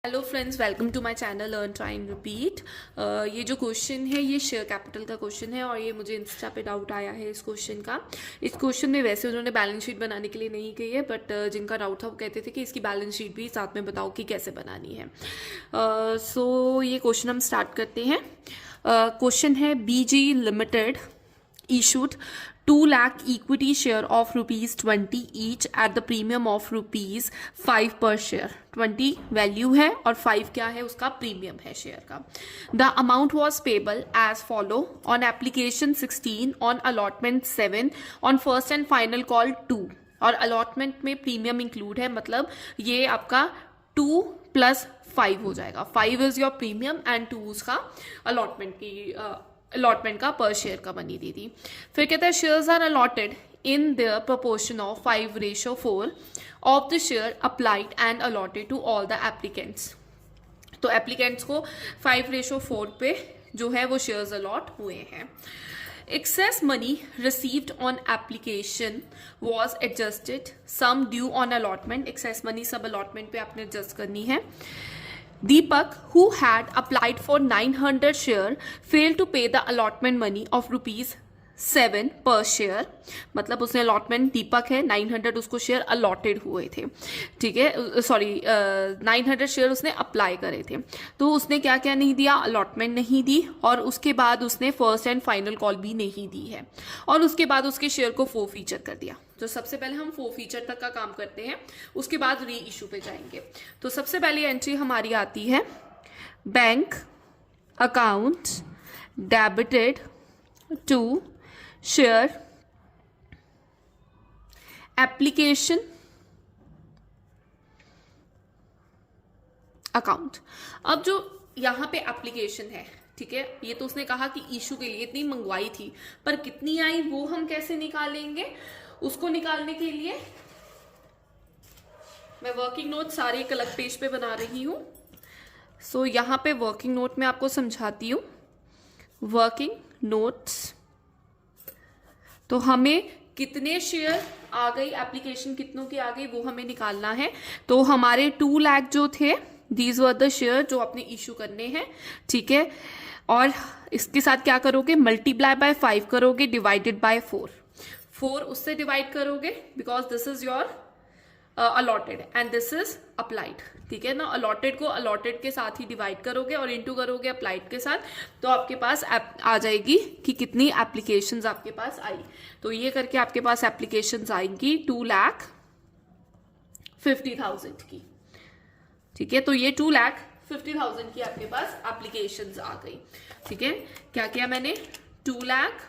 Hello friends, welcome to my channel learn try and repeat. ये जो question है ये शेयर कैपिटल का क्वेश्चन है और ये मुझे इंस्टा पे डाउट आया है इस क्वेश्चन का। इस क्वेश्चन में वैसे उन्होंने बैलेंस शीट बनाने के लिए नहीं कही है, बट जिनका डाउट था वो कहते थे कि इसकी बैलेंस शीट भी साथ में बताओ कि कैसे बनानी है। सो ये क्वेश्चन हम स्टार्ट करते हैं। क्वेश्चन है BG limited issued 2 lakh equity share of rupees 20 each at the premium of rupees 5 per share। 20 value है और 5 क्या है, उसका प्रीमियम है शेयर का। The amount was payable as follow on application 16, on allotment 7, on first and final call 2। और allotment में premium include है, मतलब ये आपका 2 + 5 हो जाएगा। 5 इज योर प्रीमियम एंड 2 उसका अलॉटमेंट का पर शेयर का मनी दे दी। फिर कहता है shares are allotted in the proportion of 5:4 of the share applied and allotted to all the applicants. तो एप्लीकेंट्स को 5:4 पे जो है वो शेयर्स अलॉट हुए हैं। Excess money received on application was adjusted sum due on allotment. Excess money सब allotment पे आपने एडजस्ट करनी है। Deepak, who had applied for 900 share, failed to pay the allotment money of rupees 7 per share। मतलब उसने allotment, दीपक है 900 उसको share allotted हुए थे, ठीक है, सॉरी 900 शेयर उसने अप्लाई करे थे। तो उसने क्या क्या नहीं दिया, अलॉटमेंट नहीं दी, और उसके बाद उसने फर्स्ट एंड फाइनल कॉल भी नहीं दी है, और उसके बाद उसके शेयर को 4 फीचर कर दिया। तो सबसे पहले हम 4 फीचर तक का काम करते हैं, उसके बाद री इशू पे जाएंगे। तो सबसे पहली एंट्री हमारी आती है bank account debited to share application account. अब जो यहां पे एप्लीकेशन है, ठीक है, ये तो उसने कहा कि इशू के लिए इतनी मंगवाई थी, पर कितनी आई वो हम कैसे निकालेंगे। उसको निकालने के लिए मैं वर्किंग नोट सारे एक अलग पेज पे बना रही हूं। सो यहां पे वर्किंग नोट में आपको समझाती हूं। वर्किंग नोट्स, तो हमें कितने शेयर आ गई, एप्लीकेशन कितनों की आ गई वो हमें निकालना है। तो हमारे 2 लाख जो थे, दीज वर द शेयर जो आपने इशू करने हैं, ठीक है। और इसके साथ क्या करोगे, मल्टीप्लाई बाय 5 करोगे, डिवाइडेड बाय 4 उससे डिवाइड करोगे, because this is your allotted and this is applied, ठीक है ना। अलॉटेड को अलॉटेड के साथ ही डिवाइड करोगे और इनटू करोगे अप्लाइड के साथ, तो आपके पास आ जाएगी कि कितनी एप्लीकेशंस आपके पास आई। तो ये करके आपके पास एप्लीकेशंस आएंगी 2,50,000 की, ठीक है। तो ये 2,50,000 की आपके पास एप्लीकेशंस आ गई, ठीक है। क्या किया मैंने, 2 लाख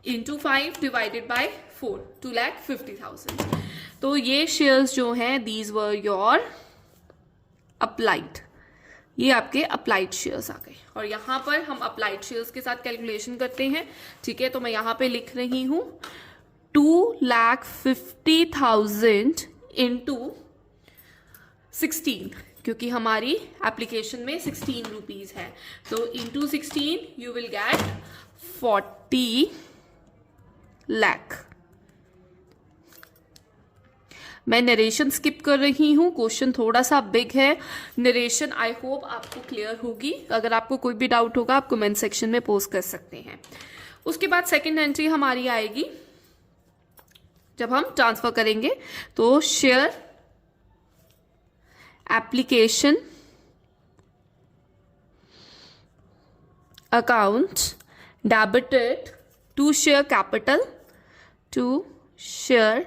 इंटू 5 डिवाइडेड बाय 4, 2,50,000। तो ये शेयर्स जो हैं दीज वर योर अप्लाइड, ये आपके अप्लाइड शेयर्स आ गए। और यहां पर हम अप्लाइड शेयर्स के साथ कैलकुलेशन करते हैं, ठीक है। तो मैं यहां पे लिख रही हूं 2,50,000 इंटू 16, क्योंकि हमारी एप्लीकेशन में 16 रुपीज है। तो into 16 you will get 40 lakh. मैं नरेशन स्किप कर रही हूं, क्वेश्चन थोड़ा सा बिग है। नरेशन आई होप आपको क्लियर होगी। अगर आपको कोई भी डाउट होगा आप कमेंट सेक्शन में पोस्ट कर सकते हैं। उसके बाद सेकंड एंट्री हमारी आएगी जब हम ट्रांसफर करेंगे। तो share application account debited to share capital, to share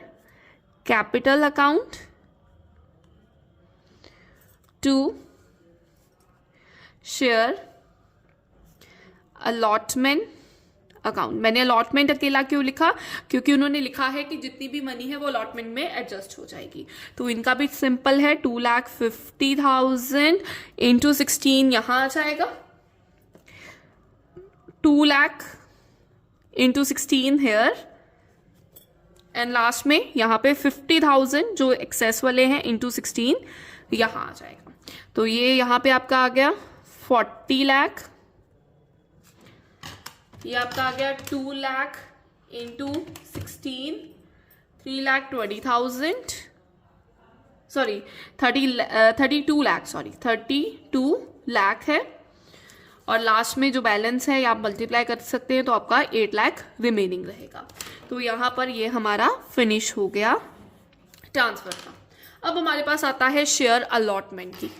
capital account, to share allotment account. मैंने अलॉटमेंट अकेला क्यों लिखा, क्योंकि उन्होंने लिखा है कि जितनी भी मनी है वो अलॉटमेंट में एडजस्ट हो जाएगी। तो इनका भी सिंपल है, 2,50,000 इंटू 16 यहां आ जाएगा, 2 lakh into 16 here, and last में यहां पे 50,000 जो एक्सेस वाले हैं इंटू 16 यहां आ जाएगा। तो ये यहां पे आपका आ गया 40 लाख, ये आपका आ गया 2 lakh into 16, 3,20,000, sorry 32 lakh, sorry 32 lakh है, और लास्ट में जो बैलेंस है आप मल्टीप्लाई कर सकते हैं तो आपका 8 लाख रिमेनिंग रहेगा। तो यहाँ पर ये हमारा फिनिश हो गया ट्रांसफर का। अब हमारे पास आता है शेयर अलॉटमेंट की।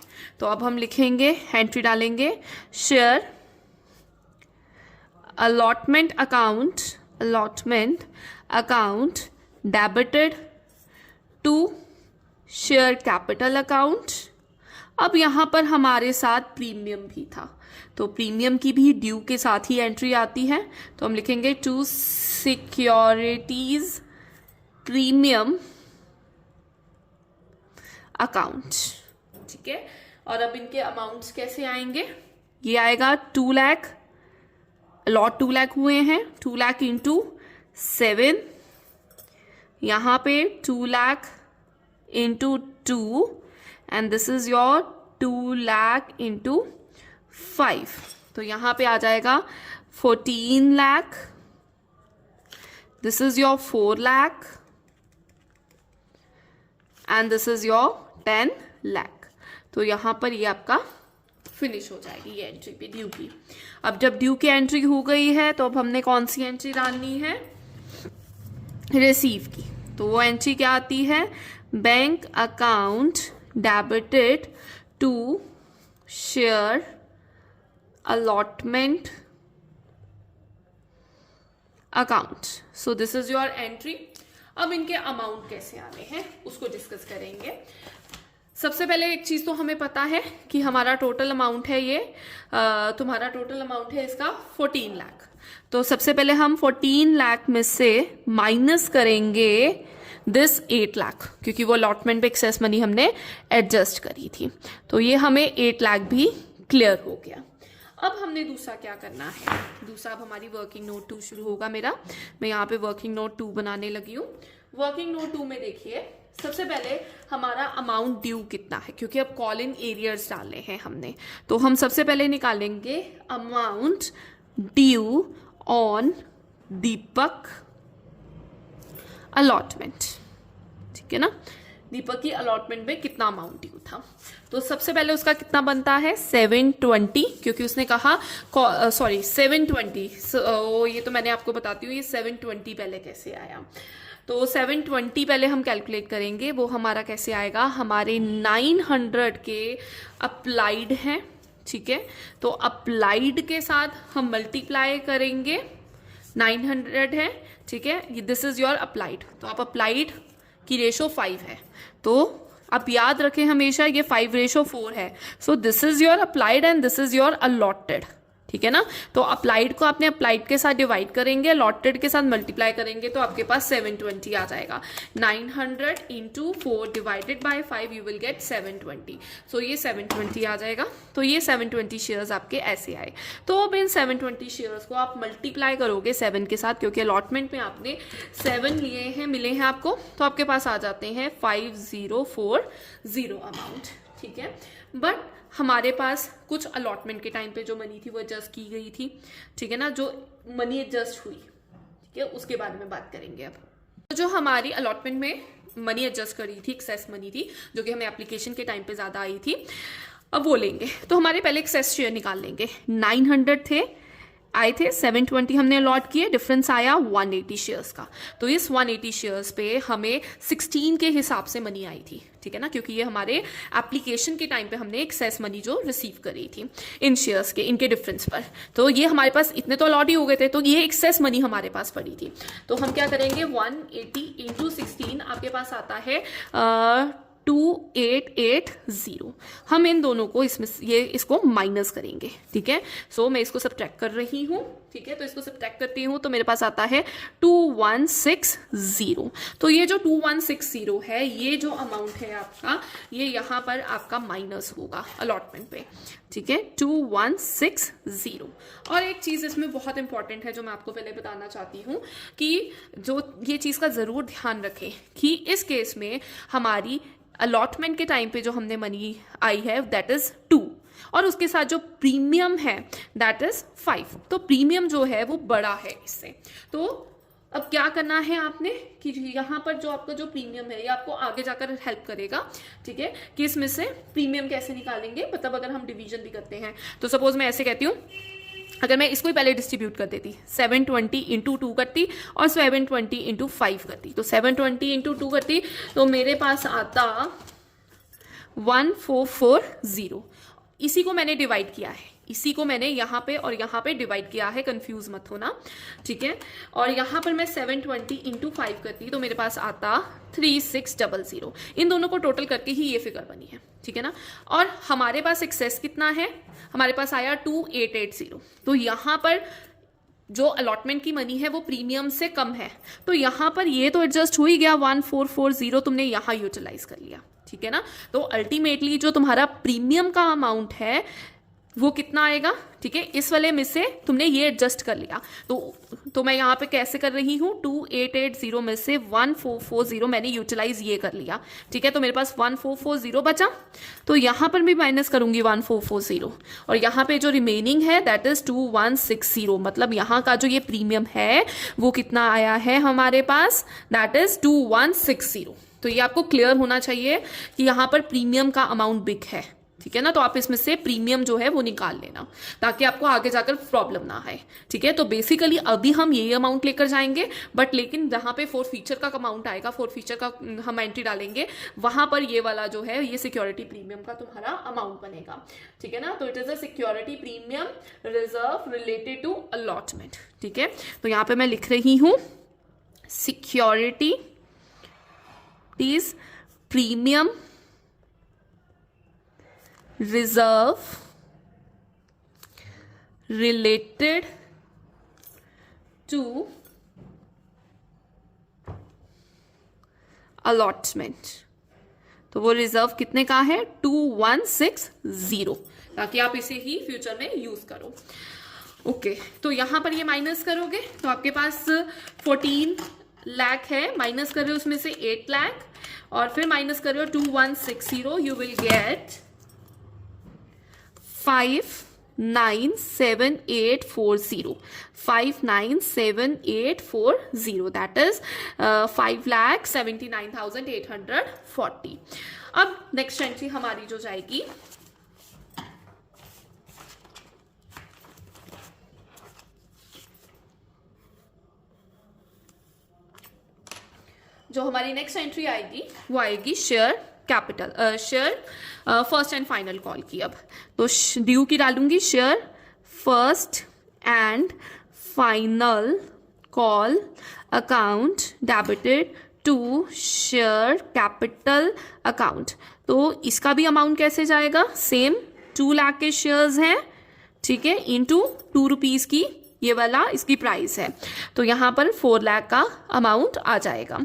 तो अब हम लिखेंगे, एंट्री डालेंगे, share allotment account debited to share capital account. अब यहाँ पर हमारे साथ प्रीमियम भी था, तो प्रीमियम की भी ड्यू के साथ ही एंट्री आती है। तो हम लिखेंगे टू सिक्योरिटीज प्रीमियम अकाउंट, ठीक है। और अब इनके अमाउंट्स कैसे आएंगे, ये आएगा 2 लाख, लॉट 2 लाख हुए हैं, 2 लाख इंटू 7, यहाँ पे 2 lakh into 2, and this is your 2 lakh into 5, तो यहाँ पे आ जाएगा 14 lakh, this is your 4 lakh, and this is your 10 lakh. तो यहाँ पर ये आपका फिनिश हो जाएगी ये एंट्री पे ड्यू की। अब जब ड्यू की एंट्री हो गई है तो अब हमने कौन सी एंट्री डालनी है, रिसीव की। तो वो एंट्री क्या आती है, bank account debited to share allotment account. So this is your entry. अब इनके अमाउंट कैसे आने हैं उसको डिस्कस करेंगे। सबसे पहले एक चीज तो हमें पता है कि हमारा टोटल अमाउंट है ये, तुम्हारा टोटल अमाउंट है इसका 14 लाख। तो सबसे पहले हम 14 लाख में से माइनस करेंगे दिस 8 लाख, क्योंकि वो अलॉटमेंट पे एक्सेस मनी हमने एडजस्ट करी थी। तो ये हमें 8 लाख भी क्लियर हो गया। अब हमने दूसरा क्या करना है, दूसरा अब हमारी वर्किंग नोट 2 शुरू होगा मेरा। मैं यहाँ पे वर्किंग नोट 2 बनाने लगी हूँ। वर्किंग नोट 2 में देखिए सबसे पहले हमारा अमाउंट ड्यू कितना है, क्योंकि अब कॉल इन एरियर्स डालने हैं हमने। तो हम सबसे पहले निकालेंगे amount due on Deepak allotment, ठीक है ना। दीपक की अलॉटमेंट में कितना अमाउंट ड्यू था, तो सबसे पहले उसका कितना बनता है 720, क्योंकि उसने कहा सॉरी 720, ये तो मैंने आपको बताती हूँ ये 720 पहले कैसे आया। तो 720 पहले हम कैलकुलेट करेंगे, वो हमारा कैसे आएगा, हमारे 900 के अप्लाइड हैं, ठीक है। तो अप्लाइड के साथ हम मल्टीप्लाई करेंगे, 900 है, ठीक है, दिस इज योर अप्लाइड। तो आप अप्लाइड की रेशो 5 है, तो आप याद रखें हमेशा ये 5:4 है। सो this is your applied and this is your allotted, ठीक है ना। तो अप्लाइड को आपने अप्लाइड के साथ डिवाइड करेंगे, अलॉटेड के साथ मल्टीप्लाई करेंगे, तो आपके पास 720 आ जाएगा। 900 into 4 divided by 5 you will get 720। सो ये 720 आ जाएगा। तो ये 720 शेयर्स आपके ऐसे आए। तो अब इन 720 शेयर्स को आप मल्टीप्लाई करोगे 7 के साथ, क्योंकि अलॉटमेंट में आपने 7 लिए हैं, मिले हैं आपको, तो आपके पास आ जाते हैं 5040 अमाउंट, ठीक है। बट हमारे पास कुछ अलॉटमेंट के टाइम पे जो मनी थी वो एडजस्ट की गई थी, ठीक है ना, जो मनी एडजस्ट हुई, ठीक है, उसके बारे में बात करेंगे। अब तो जो हमारी अलॉटमेंट में मनी एडजस्ट करी थी, एक्सेस मनी थी जो कि हमें एप्लीकेशन के टाइम पे ज्यादा आई थी, अब वो लेंगे। तो हमारे पहले एक्सेस शेयर निकाल लेंगे। 900 थे, आए थे, 720 हमने अलॉट किए, डिफरेंस आया 180 शेयर्स का। तो इस 180 शेयर्स पे हमें 16 के हिसाब से मनी आई थी, ठीक है ना, क्योंकि ये हमारे एप्लीकेशन के टाइम पे हमने एक्सेस मनी जो रिसीव करी थी इन शेयर्स के, इनके डिफरेंस पर। तो ये हमारे पास इतने तो अलॉट ही हो गए थे, तो ये एक्सेस मनी हमारे पास पड़ी थी। तो हम क्या करेंगे, 180 इंटू 16 आपके पास आता है 2880। हम इन दोनों को इसको माइनस करेंगे, ठीक है। सो मैं इसको सब्ट्रैक्ट कर रही हूँ, ठीक है। तो इसको सब्ट्रैक्ट करती हूँ तो मेरे पास आता है 2160। तो ये जो 2160 है, ये जो अमाउंट है आपका, ये यहाँ पर आपका माइनस होगा अलॉटमेंट पे, ठीक है, 2160। और एक चीज इसमें बहुत इंपॉर्टेंट है जो मैं आपको पहले बताना चाहती हूँ, कि जो ये चीज का जरूर ध्यान रखें कि इस केस में हमारी अलॉटमेंट के टाइम पे जो हमने मनी आई है दैट इज 2, और उसके साथ जो प्रीमियम है दैट इज 5। तो प्रीमियम जो है वो बड़ा है इससे। तो अब क्या करना है आपने कि यहाँ पर जो आपका जो प्रीमियम है ये आपको आगे जाकर हेल्प करेगा, ठीक है, कि इसमें से प्रीमियम कैसे निकालेंगे, मतलब अगर हम डिवीजन भी करते हैं तो सपोज मैं ऐसे कहती हूँ, अगर मैं इसको ही पहले डिस्ट्रीब्यूट कर देती 720 इंटू 2 करती और 720 इंटू 5 करती, तो 720 इंटू 2 करती तो मेरे पास आता 1440। इसी को मैंने डिवाइड किया है, इसी को मैंने यहाँ पे और यहाँ पे डिवाइड किया है, कंफ्यूज मत होना, ठीक है। और यहाँ पर मैं 720 इंटू 5 करती तो मेरे पास आता 3600। इन दोनों को टोटल करके ही ये फिगर बनी है, ठीक है ना। और हमारे पास एक्सेस कितना है, हमारे पास आया 2880। तो यहाँ पर जो अलॉटमेंट की मनी है वो प्रीमियम से कम है, तो यहाँ पर ये तो एडजस्ट हो ही गया, 1440 तुमने यहाँ यूटिलाइज कर लिया, ठीक है ना। तो अल्टीमेटली जो तुम्हारा प्रीमियम का अमाउंट है वो कितना आएगा, ठीक है, इस वाले में से तुमने ये एडजस्ट कर लिया। तो मैं यहाँ पे कैसे कर रही हूँ, 2880 में से 1440 मैंने यूटिलाइज ये कर लिया, ठीक है। तो मेरे पास 1440 बचा, तो यहाँ पर भी माइनस करूंगी 1440 और यहाँ पे जो रिमेनिंग है दैट इज 2160। मतलब यहाँ का जो ये प्रीमियम है वो कितना आया है हमारे पास, दैट इज 2160। तो ये आपको क्लियर होना चाहिए कि यहाँ पर प्रीमियम का अमाउंट बिग है, ठीक है ना। तो आप इसमें से प्रीमियम जो है वो निकाल लेना ताकि आपको आगे जाकर प्रॉब्लम ना आए, ठीक है। तो बेसिकली अभी हम ये अमाउंट लेकर जाएंगे, बट लेकिन जहाँ पे फोर्थ फीचर का अमाउंट आएगा, फोर्थ फीचर का हम एंट्री डालेंगे, वहां पर ये वाला जो है ये सिक्योरिटी प्रीमियम का तुम्हारा अमाउंट बनेगा, ठीक है ना। तो it is a security premium reserve related to allotment, ठीक है। तो यहाँ पे मैं लिख रही हूँ security is premium reserve related to allotment। तो वो रिजर्व कितने का है, 2160, ताकि आप इसे ही फ्यूचर में यूज करो। ओके, तो यहां पर ये माइनस करोगे तो आपके पास 14 लाख है, माइनस कर रहे हो उसमें से 8 लाख और फिर माइनस कर रहे हो 2160, you will get 597840, 597840, that is 5,79,840। अब नेक्स्ट एंट्री हमारी जो जाएगी आएगी वो आएगी share capital, share first and final call की। अब तो ड्यू की डालूंगी, share first and final call account debited to share capital account. तो इसका भी अमाउंट कैसे जाएगा, सेम 2 लाख के शेयर्स हैं, ठीक है, इंटू 2 रुपीज की ये वाला इसकी प्राइस है, तो यहाँ पर 4 लाख का अमाउंट आ जाएगा।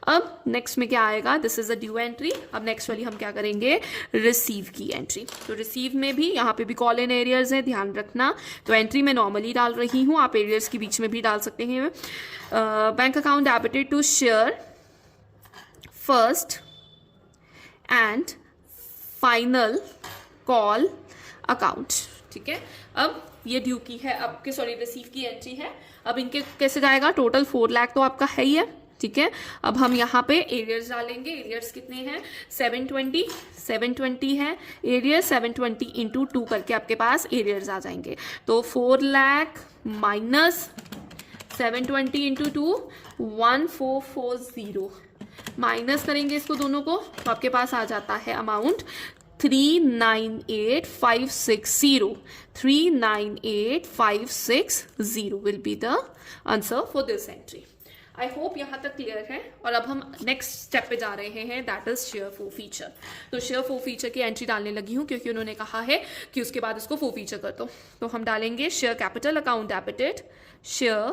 अब नेक्स्ट में क्या आएगा, this is a due entry. अब नेक्स्ट वाली हम क्या करेंगे, रिसीव की एंट्री। तो रिसीव में भी यहाँ पे भी कॉल इन एरियर्स है, ध्यान रखना। तो एंट्री में नॉर्मली डाल रही हूँ, आप एरियर्स के बीच में भी डाल सकते हैं। Bank account debited to share first and final call account, ठीक है। अब ये ड्यू की है, आपके सॉरी रिसीव की एंट्री है। अब इनके कैसे जाएगा, टोटल 4 लाख तो आपका है ही है, ठीक है। अब हम यहाँ पे एरियर्स डालेंगे, एरियर्स कितने हैं, 720 है एरियर, 720 इंटू 2 करके आपके पास एरियर्स आ जाएंगे। तो 4 लाख माइनस 720 इंटू 2 1440, माइनस करेंगे इसको दोनों को तो आपके पास आ जाता है amount 398,560, 398,560 will be the answer for this entry। I hope यहाँ तक क्लियर है। और अब हम नेक्स्ट स्टेप पे जा रहे हैं, that is share for feature. तो शेयर फॉर फीचर की एंट्री डालने लगी हूँ क्योंकि उन्होंने कहा है कि उसके बाद इसको फॉर फीचर कर दो। तो हम डालेंगे share capital account debited, share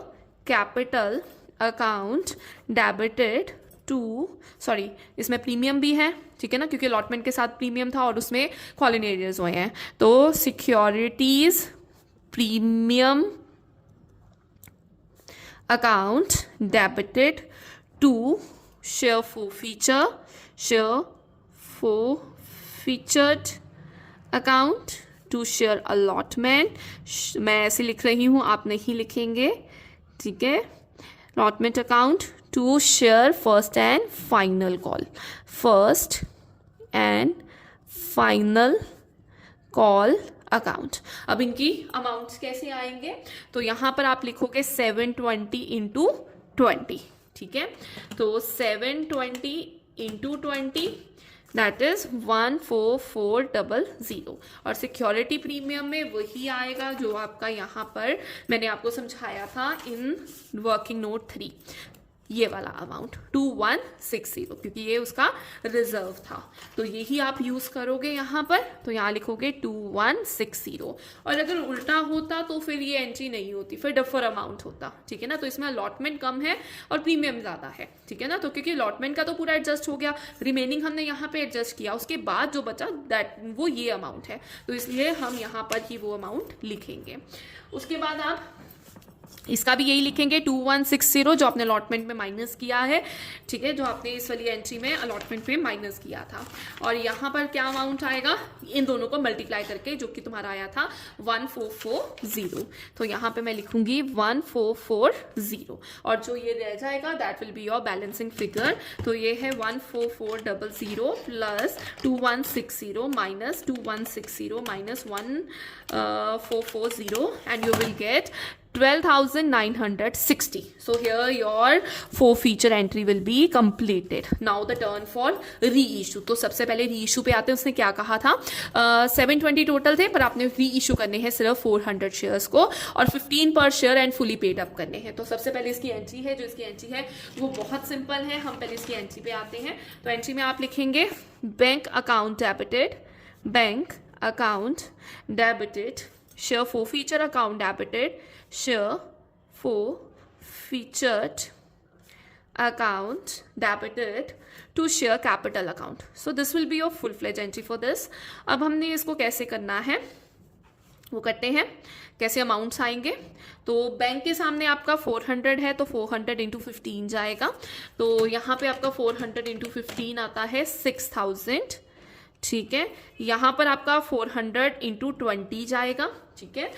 capital account debited to, sorry इसमें प्रीमियम भी है, ठीक है ना, क्योंकि अलॉटमेंट के साथ प्रीमियम था और उसमें कॉल इन एरियर्स हुए हैं। तो securities premium account debited to share forfeiture, share forfeited account to share allotment. मैं ऐसे लिख रही हूँ, आप नहीं लिखेंगे, ठीक है। allotment account to share first and final call, first and final call account. अब इनकी अमाउंट्स कैसे आएंगे, तो यहां पर आप लिखोगे 720 इंटू 20, ठीक है। तो 720 इंटू 20 दैट इज 14400, और सिक्योरिटी प्रीमियम में वही आएगा जो आपका यहाँ पर मैंने आपको समझाया था इन वर्किंग नोट 3, ये वाला अमाउंट 2160, क्योंकि ये उसका रिजर्व था, तो यही आप यूज करोगे यहाँ पर। तो यहाँ लिखोगे 2160, और अगर उल्टा होता तो फिर ये एंट्री नहीं होती, फिर डफर अमाउंट होता, ठीक है ना। तो इसमें अलॉटमेंट कम है और प्रीमियम ज्यादा है, ठीक है ना। तो क्योंकि अलॉटमेंट का तो पूरा एडजस्ट हो गया, रिमेनिंग हमने यहाँ पे एडजस्ट किया, उसके बाद जो बचा दैट वो ये अमाउंट है, तो इसलिए हम यहाँ पर ही वो अमाउंट लिखेंगे। उसके बाद आप इसका भी यही लिखेंगे 2160 जो आपने अलॉटमेंट में माइनस किया है, ठीक है, जो आपने इस वाली एंट्री में अलॉटमेंट में माइनस किया था। और यहाँ पर क्या अमाउंट आएगा, इन दोनों को मल्टीप्लाई करके, जो कि तुम्हारा आया था 1440, तो यहाँ पे मैं लिखूंगी 1440, और जो ये रह जाएगा that will be your balancing figure. तो ये है 14400 plus 2160 minus 2160 minus 1440, and you will get 12,960. So here your 4 feature entry will be completed. Now the turn for reissue. तो सबसे पहले reissue पे आते हैं। उसने क्या कहा था, 720 टोटल थे, पर आपने reissue करने हैं सिर्फ 400 शेयर्स को, और 15 पर share and fully paid up करने हैं। तो सबसे पहले इसकी एंट्री है, जो इसकी एंट्री है वो बहुत सिंपल है। हम पहले इसकी एंट्री पे आते हैं। तो एंट्री में आप लिखेंगे bank account debited, bank account debited, share forfeiture account debited, share for featured account debited to share capital account. So this will be your full-fledged entry for this. अब हमने इसको कैसे करना है वो करते हैं, कैसे अमाउंट्स आएंगे। तो बैंक के सामने आपका 400 है, तो 400 इंटू 15 जाएगा। तो यहाँ पे आपका 400 इंटू 15 आता है 6000, ठीक है। यहाँ पर आपका 400 इंटू 20 जाएगा, ठीक है,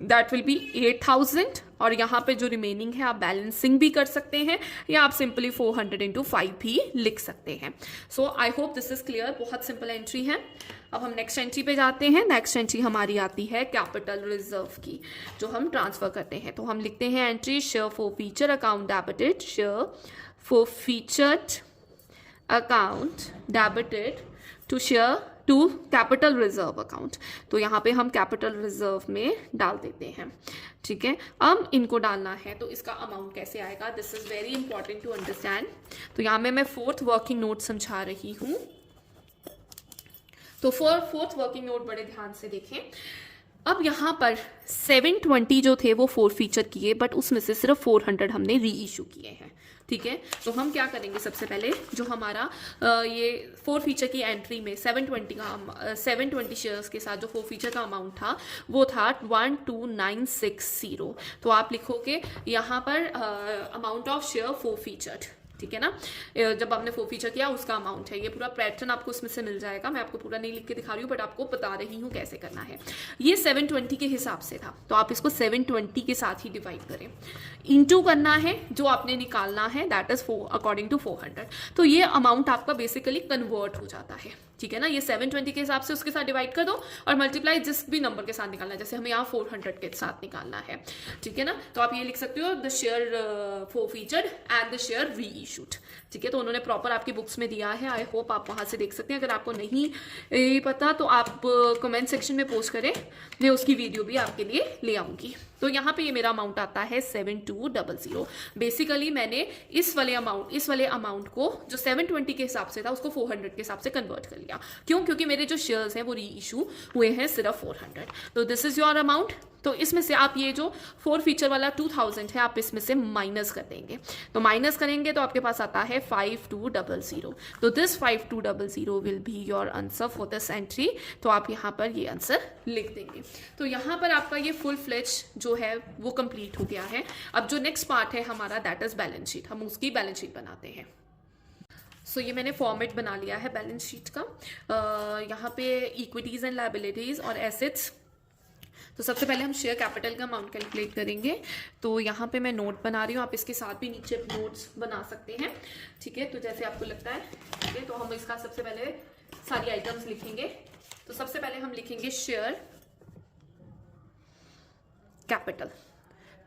दैट विल बी 8000, और यहाँ पे जो रिमेनिंग है आप बैलेंसिंग भी कर सकते हैं, या आप सिंपली 400 इंटू 5 भी लिख सकते हैं। So I hope this is clear, बहुत सिंपल एंट्री है। अब हम नेक्स्ट एंट्री पे जाते हैं। नेक्स्ट एंट्री हमारी आती है कैपिटल रिजर्व की, जो हम ट्रांसफर करते हैं। तो हम लिखते हैं entry share forfeiture account debited, share forfeited account debited to share to capital reserve account. तो यहाँ पे हम कैपिटल रिजर्व में डाल देते हैं, ठीक है। अब इनको डालना है, तो इसका अमाउंट कैसे आएगा, this is very important to understand. तो यहाँ में मैं 4th वर्किंग नोट समझा रही हूँ। तो 4th वर्किंग नोट बड़े ध्यान से देखें। अब यहाँ पर 720 जो थे वो 4 फीचर किए, बट उसमें से सिर्फ 400 हमने री इशू किए हैं, ठीक है। तो हम क्या करेंगे, सबसे पहले जो हमारा ये 4 फीचर की एंट्री में 720 शेयर्स के साथ जो 4 फीचर का अमाउंट था वो था 12960। तो आप लिखोगे यहाँ पर अमाउंट ऑफ शेयर 4 फीचर्ड, ठीक है ना। जब आपने 4 फीचर किया उसका अमाउंट है, ये पूरा पैटर्न आपको इसमें से मिल जाएगा। मैं आपको पूरा नहीं लिख के दिखा रही हूँ, बट आपको बता रही हूँ कैसे करना है। ये 720 के हिसाब से था, तो आप इसको 720 के साथ ही डिवाइड करें, इनटू करना है जो आपने निकालना है, दैट इज अकॉर्डिंग टू 400। तो ये अमाउंट आपका बेसिकली कन्वर्ट हो जाता है, ठीक है ना। ये 720 के हिसाब से उसके साथ डिवाइड कर दो और मल्टीप्लाई जिस भी नंबर के साथ निकालना है, जैसे हमें यहाँ 400 के साथ निकालना है, ठीक है ना। तो आप ये लिख सकते हो the share for featured and the share री इशूड, ठीक है। तो उन्होंने प्रॉपर आपकी बुक्स में दिया है, आई होप आप वहां से देख सकते हैं। अगर आपको नहीं पता तो आप कमेंट सेक्शन में पोस्ट करें, मैं उसकी वीडियो भी आपके लिए ले आऊंगी। तो यहाँ पे ये मेरा अमाउंट आता है 7200। बेसिकली मैंने इस वाले अमाउंट को जो 720 के हिसाब से था उसको 400 के हिसाब से कन्वर्ट कर लिया। क्यों? क्योंकि मेरे जो शेयर्स हैं वो री इशू हुए हैं सिर्फ 400। तो दिस इज योर अमाउंट। तो इसमें से आप ये जो 4 फीचर वाला 2000 है आप इसमें से माइनस कर देंगे। तो माइनस करेंगे तो आपके पास आता है 5200। तो this 5200 will be your answer for this entry. तो आप यहाँ पर ये आंसर लिख देंगे। तो यहाँ पर आपका ये फुल फ्लेज जो है वो कंप्लीट हो गया है। अब जो नेक्स्ट पार्ट है हमारा दैट इज बैलेंस शीट। हम उसकी बैलेंस शीट बनाते हैं। सो ये मैंने फॉर्मेट बना लिया है बैलेंस शीट का। यहाँ पे इक्विटीज एंड लायबिलिटीज और एसेट्स तो सबसे पहले हम शेयर कैपिटल का अमाउंट कैलकुलेट करेंगे। तो यहाँ पे मैं नोट बना रही हूँ, आप इसके साथ भी नीचे नोट्स बना सकते हैं, ठीक है, तो जैसे आपको लगता है, ठीक है। तो हम इसका सबसे पहले सारी आइटम्स लिखेंगे। तो सबसे पहले हम लिखेंगे शेयर कैपिटल,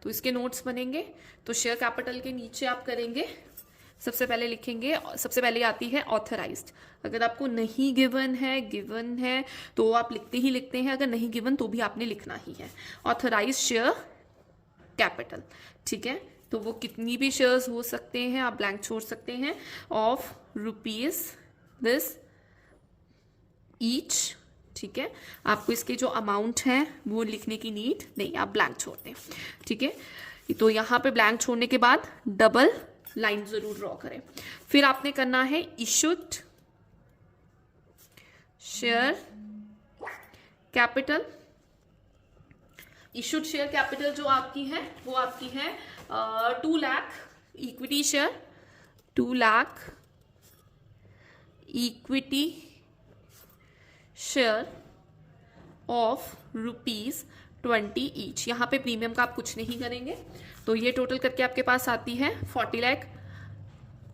तो इसके नोट्स बनेंगे। तो शेयर कैपिटल के नीचे आप करेंगे, सबसे पहले लिखेंगे, सबसे पहले आती है ऑथराइज्ड। अगर आपको नहीं गिवन है तो आप लिखते हैं, अगर नहीं गिवन तो भी आपने लिखना ही है। ऑथराइज्ड शेयर कैपिटल, ठीक है, तो वो कितनी भी शेयर्स हो सकते हैं, आप ब्लैंक छोड़ सकते हैं, ऑफ रुपीज दिस ईच, ठीक है। आपको इसके जो अमाउंट है वो लिखने की नीड नहीं, आप ब्लैंक छोड़ दें, ठीक है। तो यहाँ पे ब्लैंक छोड़ने के बाद डबल लाइन जरूर ड्रॉ करें। फिर आपने करना है issued share capital. Issued share capital जो आपकी है वो आपकी है 2 lakh equity share, 2 lakh equity share of ₹20 each. यहाँ पे प्रीमियम का आप कुछ नहीं करेंगे, तो ये टोटल करके आपके पास आती है 40 लाख।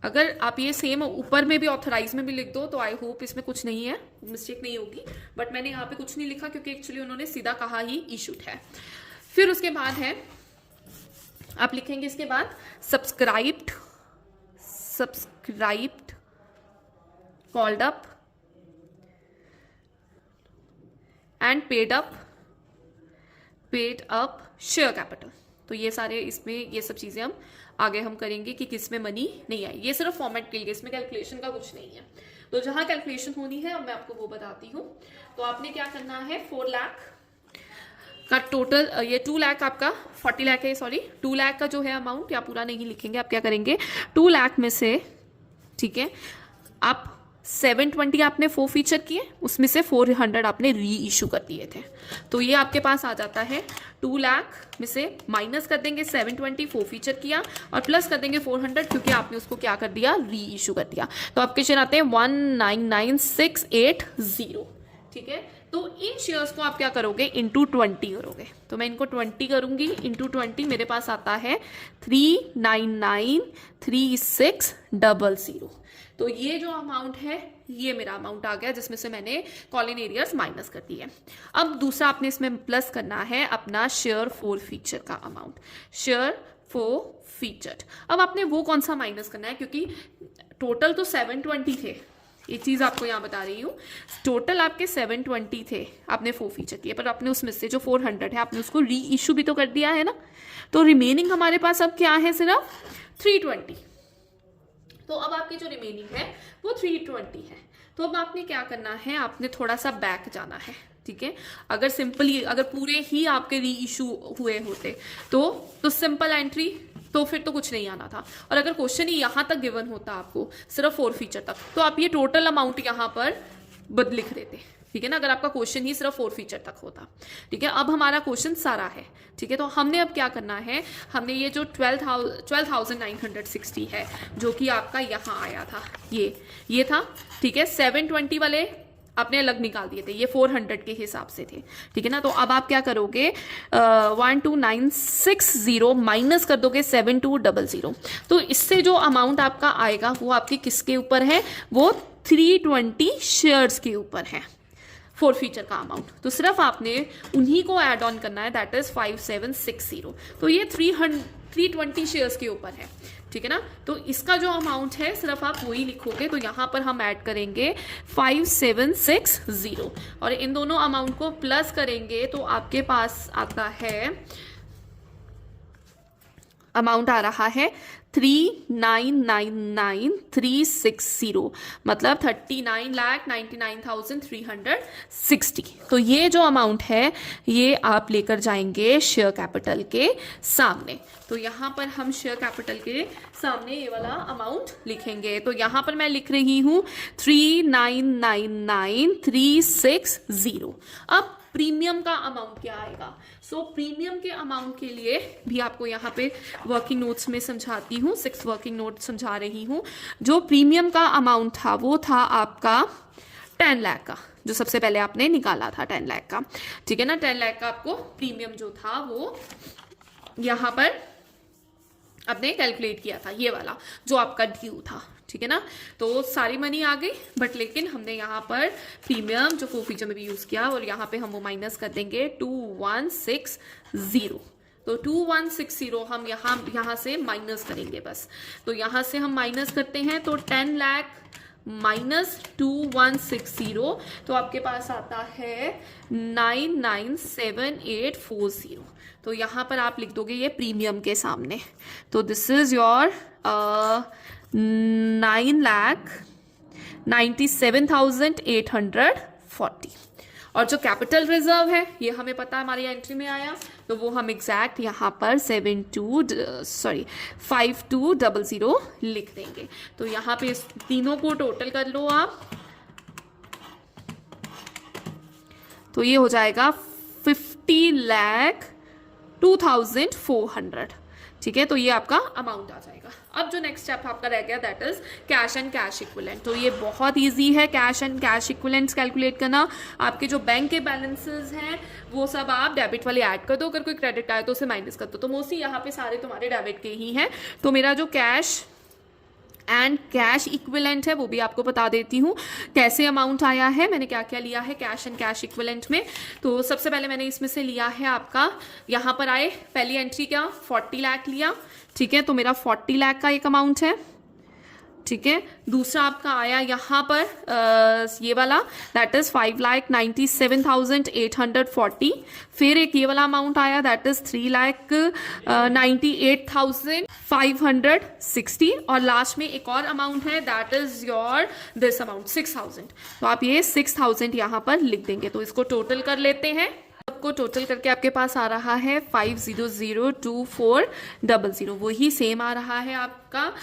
अगर आप ये सेम ऊपर में भी ऑथराइज में भी लिख दो तो आई होप इसमें कुछ नहीं है, मिस्टेक नहीं होगी, बट मैंने यहाँ पे कुछ नहीं लिखा क्योंकि एक्चुअली उन्होंने सीधा कहा ही इशूड है। फिर उसके बाद है आप लिखेंगे इसके बाद subscribed called up and paid up share capital. तो ये सारे इसमें ये सब चीजें हम आगे हम करेंगे कि किस में मनी नहीं आई, ये सिर्फ फॉर्मेट के लिए, इसमें कैलकुलेशन का कुछ नहीं है। तो जहां कैलकुलेशन होनी है अब मैं आपको वो बताती हूँ। तो आपने क्या करना है, 4 लाख का टोटल, ये 2 लाख आपका 40 लाख है, सॉरी 2 लाख का जो है अमाउंट, या पूरा नहीं लिखेंगे, आप क्या करेंगे 2 लाख में से, ठीक है, आप 720 आपने फो फीचर किए, उसमें से 400 आपने री इशू कर दिए थे। तो ये आपके पास आ जाता है 2 लाख में से माइनस कर देंगे 720 फो फीचर किया और प्लस कर देंगे 400 क्योंकि आपने उसको क्या कर दिया, री इशू कर दिया। तो आपके शेयर आते हैं 199680, ठीक है। तो इन शेयर्स को आप क्या करोगे, इंटू 20 करोगे। तो मैं इनको 20 करूंगी, इंटू 20 मेरे पास आता है 3993600। तो ये जो अमाउंट है ये मेरा अमाउंट आ गया जिसमें से मैंने कॉलन एरियर्स माइनस कर दिए। अब दूसरा आपने इसमें प्लस करना है अपना शेयर फॉर फीचर का अमाउंट, शेयर फॉर फीचर। अब आपने वो कौन सा माइनस करना है, क्योंकि टोटल तो 720 थे, ये चीज आपको यहाँ बता रही हूँ, टोटल आपके 720 थे, आपने 4 फीचर किए, पर आपने उसमें से जो 400 है आपने उसको री इशू भी तो कर दिया है ना। तो रिमेनिंग हमारे पास अब क्या है, सिर्फ 320। तो अब आपकी जो रिमेनिंग है वो 320 है। तो अब आपने क्या करना है, आपने थोड़ा सा बैक जाना है, ठीक है। अगर सिंपली, अगर पूरे ही आपके री इशू हुए होते तो सिंपल एंट्री, तो फिर तो कुछ नहीं आना था। और अगर क्वेश्चन ही यहां तक गिवन होता आपको सिर्फ 4 फीचर तक, तो आप ये टोटल अमाउंट यहां पर बद लिख देते, ठीक है ना, अगर आपका क्वेश्चन ही सिर्फ 4 फीचर तक होता, ठीक है। अब हमारा क्वेश्चन सारा है, ठीक है। तो हमने अब क्या करना है, हमने ये जो 12,960 है जो कि आपका यहाँ आया था, ये था, ठीक है। 720 वाले आपने अलग निकाल दिए थे, ये 400 के हिसाब से थे, ठीक है ना। तो अब आप क्या करोगे, 12960 माइनस कर दोगे 7200। तो इससे जो अमाउंट आपका आएगा वो आपके किसके ऊपर है, वो 320 शेयर्स के ऊपर है, 4 फीचर का अमाउंट। तो सिर्फ आपने उन्हीं को ऐड ऑन करना है, दैट इज 5760। तो ये 320 शेयर्स के ऊपर है, ठीक है ना। तो इसका जो अमाउंट है सिर्फ आप वही लिखोगे। तो यहां पर हम ऐड करेंगे 5760 और इन दोनों अमाउंट को प्लस करेंगे तो आपके पास आता है, अमाउंट आ रहा है 3999360, मतलब 39,99,360। तो ये जो अमाउंट है ये आप लेकर जाएंगे शेयर कैपिटल के सामने। तो यहाँ पर हम शेयर कैपिटल के सामने ये वाला अमाउंट लिखेंगे। तो यहाँ पर मैं लिख रही हूँ 3999360। अब प्रीमियम का अमाउंट क्या आएगा, सो प्रीमियम के अमाउंट के लिए भी आपको यहाँ पे वर्किंग नोट्स में समझाती हूँ, 6 वर्किंग नोट समझा रही हूँ। जो प्रीमियम का अमाउंट था वो था आपका 10 लाख का, जो सबसे पहले आपने निकाला था 10 लाख का, ठीक है ना। 10 लाख का आपको प्रीमियम जो था वो यहाँ पर आपने कैलकुलेट किया था, ये वाला जो आपका ड्यू था, ठीक है ना। तो सारी मनी आ गई, बट लेकिन हमने यहाँ पर प्रीमियम जो कोफीजर में भी यूज किया और यहाँ पे हम वो माइनस कर देंगे 2160। तो 2160 हम यहाँ से माइनस करेंगे बस। तो यहाँ से हम माइनस करते हैं तो 10 लाख माइनस 2160, तो आपके पास आता है 997840। तो यहाँ पर आप लिख दोगे ये प्रीमियम के सामने, तो दिस इज योर 9,97,840। और जो कैपिटल रिजर्व है ये हमें पता है हमारी एंट्री में आया, तो वो हम एग्जैक्ट यहाँ पर 5200 लिख देंगे। तो यहाँ पे इस तीनों को टोटल कर लो आप, तो ये हो जाएगा 50,02,400, ठीक है। तो ये आपका अमाउंट आ जाएगा। अब जो नेक्स्ट स्टेप आपका रह गया that is cash and cash equivalent. तो ये बहुत इजी है cash and cash equivalents calculate करना। आपके जो बैंक के बैलेंसेस हैं वो सब आप डेबिट वाले ऐड कर दो, अगर कोई क्रेडिट आए तो उसे माइनस कर दो। तो मोस्टली यहाँ पे सारे तुम्हारे डेबिट के ही हैं। तो मेरा जो कैश एंड कैश इक्विवेलेंट है वो भी आपको बता देती हूँ कैसे अमाउंट आया है, मैंने क्या क्या लिया है कैश एंड कैश इक्विवेलेंट में। तो सबसे पहले मैंने इसमें से लिया है आपका, यहाँ पर आए पहली एंट्री क्या 40 लाख लिया, ठीक है। तो मेरा 40 लाख का एक अमाउंट है, ठीक है। दूसरा आपका आया यहाँ पर ये वाला दैट इज 5,97,840। फिर एक ये वाला अमाउंट आया दैट इज 3,98,560। और लास्ट में एक और अमाउंट है that is your this amount 6,000। तो आप ये 6,000 यहाँ पर लिख देंगे। तो इसको टोटल कर लेते हैं, सबको टोटल करके आपके पास आ रहा है 500,2400। वही सेम आ रहा है आपका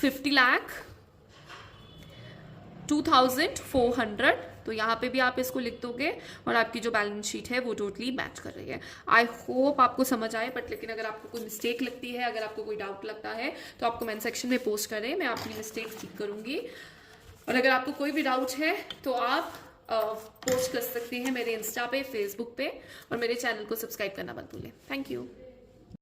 50,02,400। तो यहाँ पे भी आप इसको लिख दोगे और आपकी जो बैलेंस शीट है वो टोटली मैच कर रही है। आई होप आपको समझ आए, बट लेकिन अगर आपको कोई मिस्टेक लगती है, अगर आपको कोई डाउट लगता है तो आप कमेंट सेक्शन में पोस्ट करें, मैं अपनी मिस्टेक ठीक करूँगी। और अगर आपको कोई भी डाउट है तो आप पोस्ट कर सकते हैं मेरे इंस्टा पे, फेसबुक पे, और मेरे चैनल को सब्सक्राइब करना मत भूलें। Thank you.